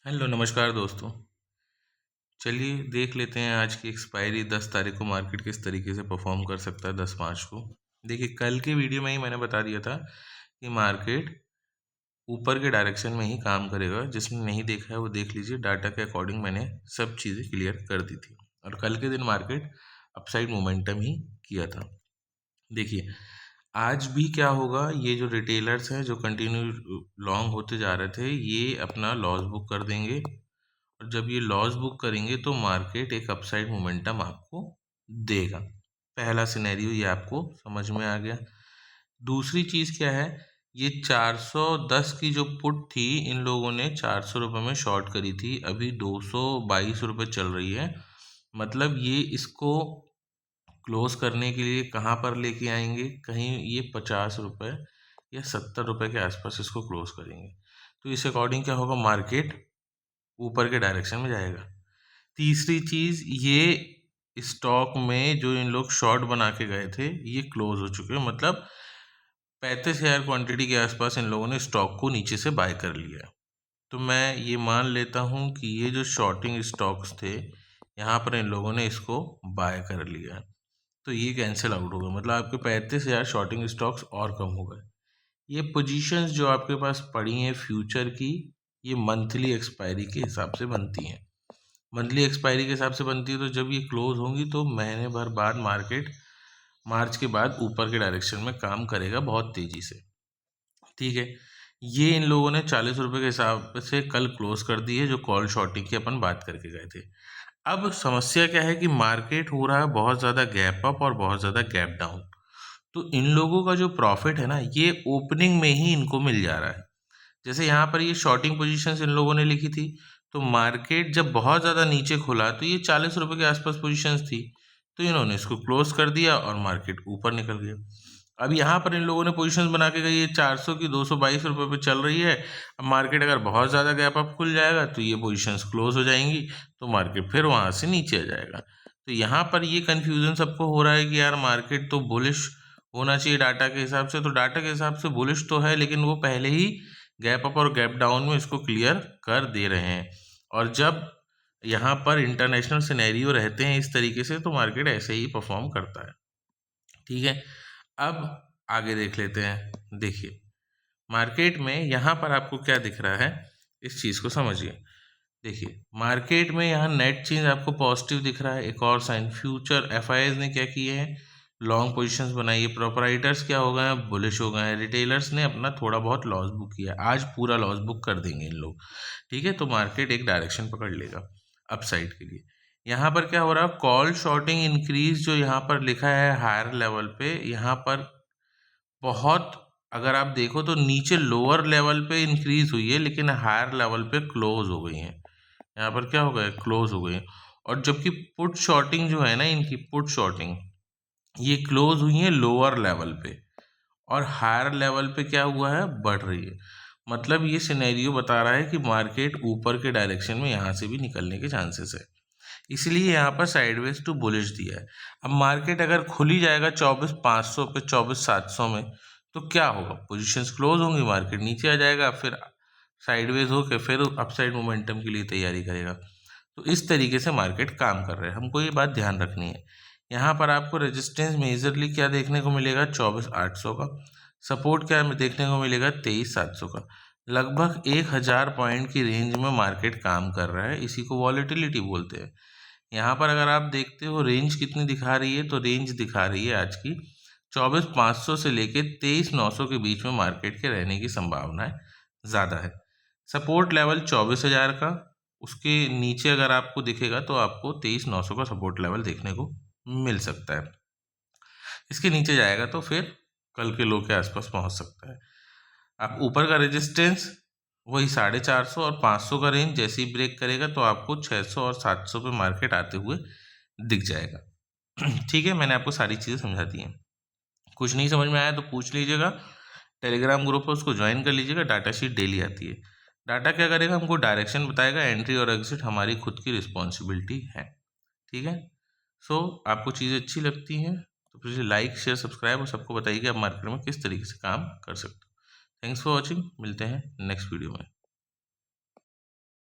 Hello नमस्कार दोस्तों। चलिए देख लेते हैं आज की एक्सपायरी 10 तारीख को मार्केट किस तरीके से परफॉर्म कर सकता है 10 मार्च को। देखिए कल के वीडियो में ही मैंने बता दिया था कि मार्केट ऊपर के डायरेक्शन में ही काम करेगा। जिसने नहीं देखा है वो देख लीजिए, डाटा के अकॉर्डिंग मैंने सब चीज़ें क्लियर कर दी थी और कल के दिन मार्केट अपसाइड मोमेंटम ही किया था। देखिए आज भी क्या होगा, ये जो रिटेलर्स हैं जो कंटिन्यू लॉन्ग होते जा रहे थे ये अपना लॉस बुक कर देंगे और जब ये लॉस बुक करेंगे तो मार्केट एक अपसाइड मोमेंटम आपको देगा। पहला सिनेरियो ये आपको समझ में आ गया। दूसरी चीज़ क्या है, ये 410 की जो पुट थी इन लोगों ने 400 रुपये में शॉर्ट करी थी, अभी 222 रुपये चल रही है। मतलब ये इसको क्लोज करने के लिए कहाँ पर लेके आएंगे, कहीं ये 50 रुपये या 70 रुपये के आसपास इसको क्लोज करेंगे। तो इस अकॉर्डिंग क्या होगा, मार्केट ऊपर के डायरेक्शन में जाएगा। तीसरी चीज़, ये स्टॉक में जो इन लोग शॉर्ट बना के गए थे ये क्लोज हो चुके हैं, मतलब 35,000 क्वांटिटी के आसपास इन लोगों ने स्टॉक को नीचे से बाय कर लिया है। तो मैं ये मान लेता हूँ कि ये जो शॉर्टिंग स्टॉक्स थे यहाँ पर इन लोगों ने इसको बाय कर लिया है, तो ये कैंसिल आउट हो गया। मतलब आपके 35,000 शॉर्टिंग स्टॉक्स और कम हो गए। ये पोजीशंस जो आपके पास पड़ी हैं फ्यूचर की, ये मंथली एक्सपायरी के हिसाब से बनती हैं। मंथली एक्सपायरी के हिसाब से बनती है, तो जब ये क्लोज होंगी तो महीने भर बाद मार्केट मार्च के बाद ऊपर के डायरेक्शन में काम करेगा बहुत तेज़ी से। ठीक है, ये इन लोगों ने 40 रुपये के हिसाब से कल क्लोज कर दी है, जो कॉल शॉर्टिंग की अपन बात करके गए थे। अब समस्या क्या है कि मार्केट हो रहा है बहुत ज़्यादा गैप अप और बहुत ज़्यादा गैप डाउन। तो इन लोगों का जो प्रॉफिट है ना ये ओपनिंग में ही इनको मिल जा रहा है। जैसे यहाँ पर ये शॉर्टिंग पोजीशंस इन लोगों ने लिखी थी, तो मार्केट जब बहुत ज़्यादा नीचे खुला तो ये 40 रुपये के आसपास पोजीशंस थी, तो इन्होंने इसको क्लोज कर दिया और मार्केट ऊपर निकल गया। अब यहाँ पर इन लोगों ने पोजीशंस बना के गई, ये 400 की 222 रुपये पे चल रही है। अब मार्केट अगर बहुत ज़्यादा गैप अप खुल जाएगा तो ये पोजीशंस क्लोज हो जाएंगी, तो मार्केट फिर वहाँ से नीचे आ जाएगा। तो यहाँ पर ये कन्फ्यूज़न सबको हो रहा है कि यार मार्केट तो बुलिश होना चाहिए डाटा के हिसाब से, तो डाटा के हिसाब से बुलिश तो है लेकिन वो पहले ही गैप अप और गैप डाउन में इसको क्लियर कर दे रहे हैं। और जब यहाँ पर इंटरनेशनल सिनेरियो रहते हैं इस तरीके से तो मार्केट ऐसे ही परफॉर्म करता है। ठीक है, अब आगे देख लेते हैं। देखिए मार्केट में यहाँ पर आपको क्या दिख रहा है, इस चीज़ को समझिए। देखिए मार्केट में यहाँ नेट चेंज आपको पॉजिटिव दिख रहा है। एक और साइन, फ्यूचर एफआईआईज ने क्या किए हैं, लॉन्ग पोजीशंस बनाई है। प्रोपराइटर्स क्या हो गए हैं, बुलिश हो गए हैं। रिटेलर्स ने अपना थोड़ा बहुत लॉस बुक किया, आज पूरा लॉस बुक कर देंगे इन लोग। ठीक है, तो मार्केट एक डायरेक्शन पकड़ लेगा अपसाइड के लिए। यहाँ पर क्या हो रहा है, कॉल शॉर्टिंग इंक्रीज जो यहाँ पर लिखा है हायर लेवल पे, यहाँ पर बहुत अगर आप देखो तो नीचे लोअर लेवल पे इंक्रीज हुई है लेकिन हायर लेवल पे क्लोज हो गई है। यहाँ पर क्या हो गया, क्लोज हो गई है। और जबकि पुट शॉर्टिंग जो है ना, इनकी पुट शॉर्टिंग ये क्लोज हुई है लोअर लेवल पे और हायर लेवल पे क्या हुआ है, बढ़ रही है। मतलब ये सिनेरियो बता रहा है कि मार्केट ऊपर के डायरेक्शन में यहाँ से भी निकलने के चांसेस है, इसलिए यहाँ पर साइडवेज टू बुलिश दिया है। अब मार्केट अगर खुल ही जाएगा 24,500 पे 24,700 में तो क्या होगा, पोजीशंस क्लोज होंगी, मार्केट नीचे आ जाएगा, फिर साइडवेज होकर फिर अपसाइड मोमेंटम के लिए तैयारी करेगा। तो इस तरीके से मार्केट काम कर रहा है, हमको ये बात ध्यान रखनी है। यहाँ पर आपको रेजिस्टेंस मेजरली क्या देखने को मिलेगा, 24,800 का। सपोर्ट क्या देखने को मिलेगा, 23,700 का। लगभग 1,000 पॉइंट की रेंज में मार्केट काम कर रहा है, इसी को वॉलेटिलिटी बोलते हैं। यहाँ पर अगर आप देखते हो रेंज कितनी दिखा रही है, तो रेंज दिखा रही है आज की 24,500 से लेके 23,900 के बीच में मार्केट के रहने की संभावना ज़्यादा है। सपोर्ट लेवल 24,000 का, उसके नीचे अगर आपको दिखेगा तो आपको 23,900 का सपोर्ट लेवल देखने को मिल सकता है। इसके नीचे जाएगा तो फिर कल के लो के आसपास पहुंच सकता है। आप ऊपर का रेजिस्टेंस वही 450 और 500 का रेंज जैसे ही ब्रेक करेगा तो आपको 600 और 700 पे मार्केट आते हुए दिख जाएगा। ठीक है, मैंने आपको सारी चीज़ें समझा दी हैं। कुछ नहीं समझ में आया तो पूछ लीजिएगा, टेलीग्राम ग्रुप है उसको ज्वाइन कर लीजिएगा, डाटा शीट डेली आती है। डाटा क्या करेगा, हमको डायरेक्शन बताएगा, एंट्री और एग्जिट हमारी खुद की रिस्पॉन्सिबिलिटी है। ठीक है, सो आपको चीज़ें अच्छी लगती हैं तो प्लीज़ लाइक शेयर सब्सक्राइब और सबको बताइए कि आप मार्केट में किस तरीके से काम कर सकते हो। थैंक्स फॉर वॉचिंग, मिलते हैं नेक्स्ट वीडियो में।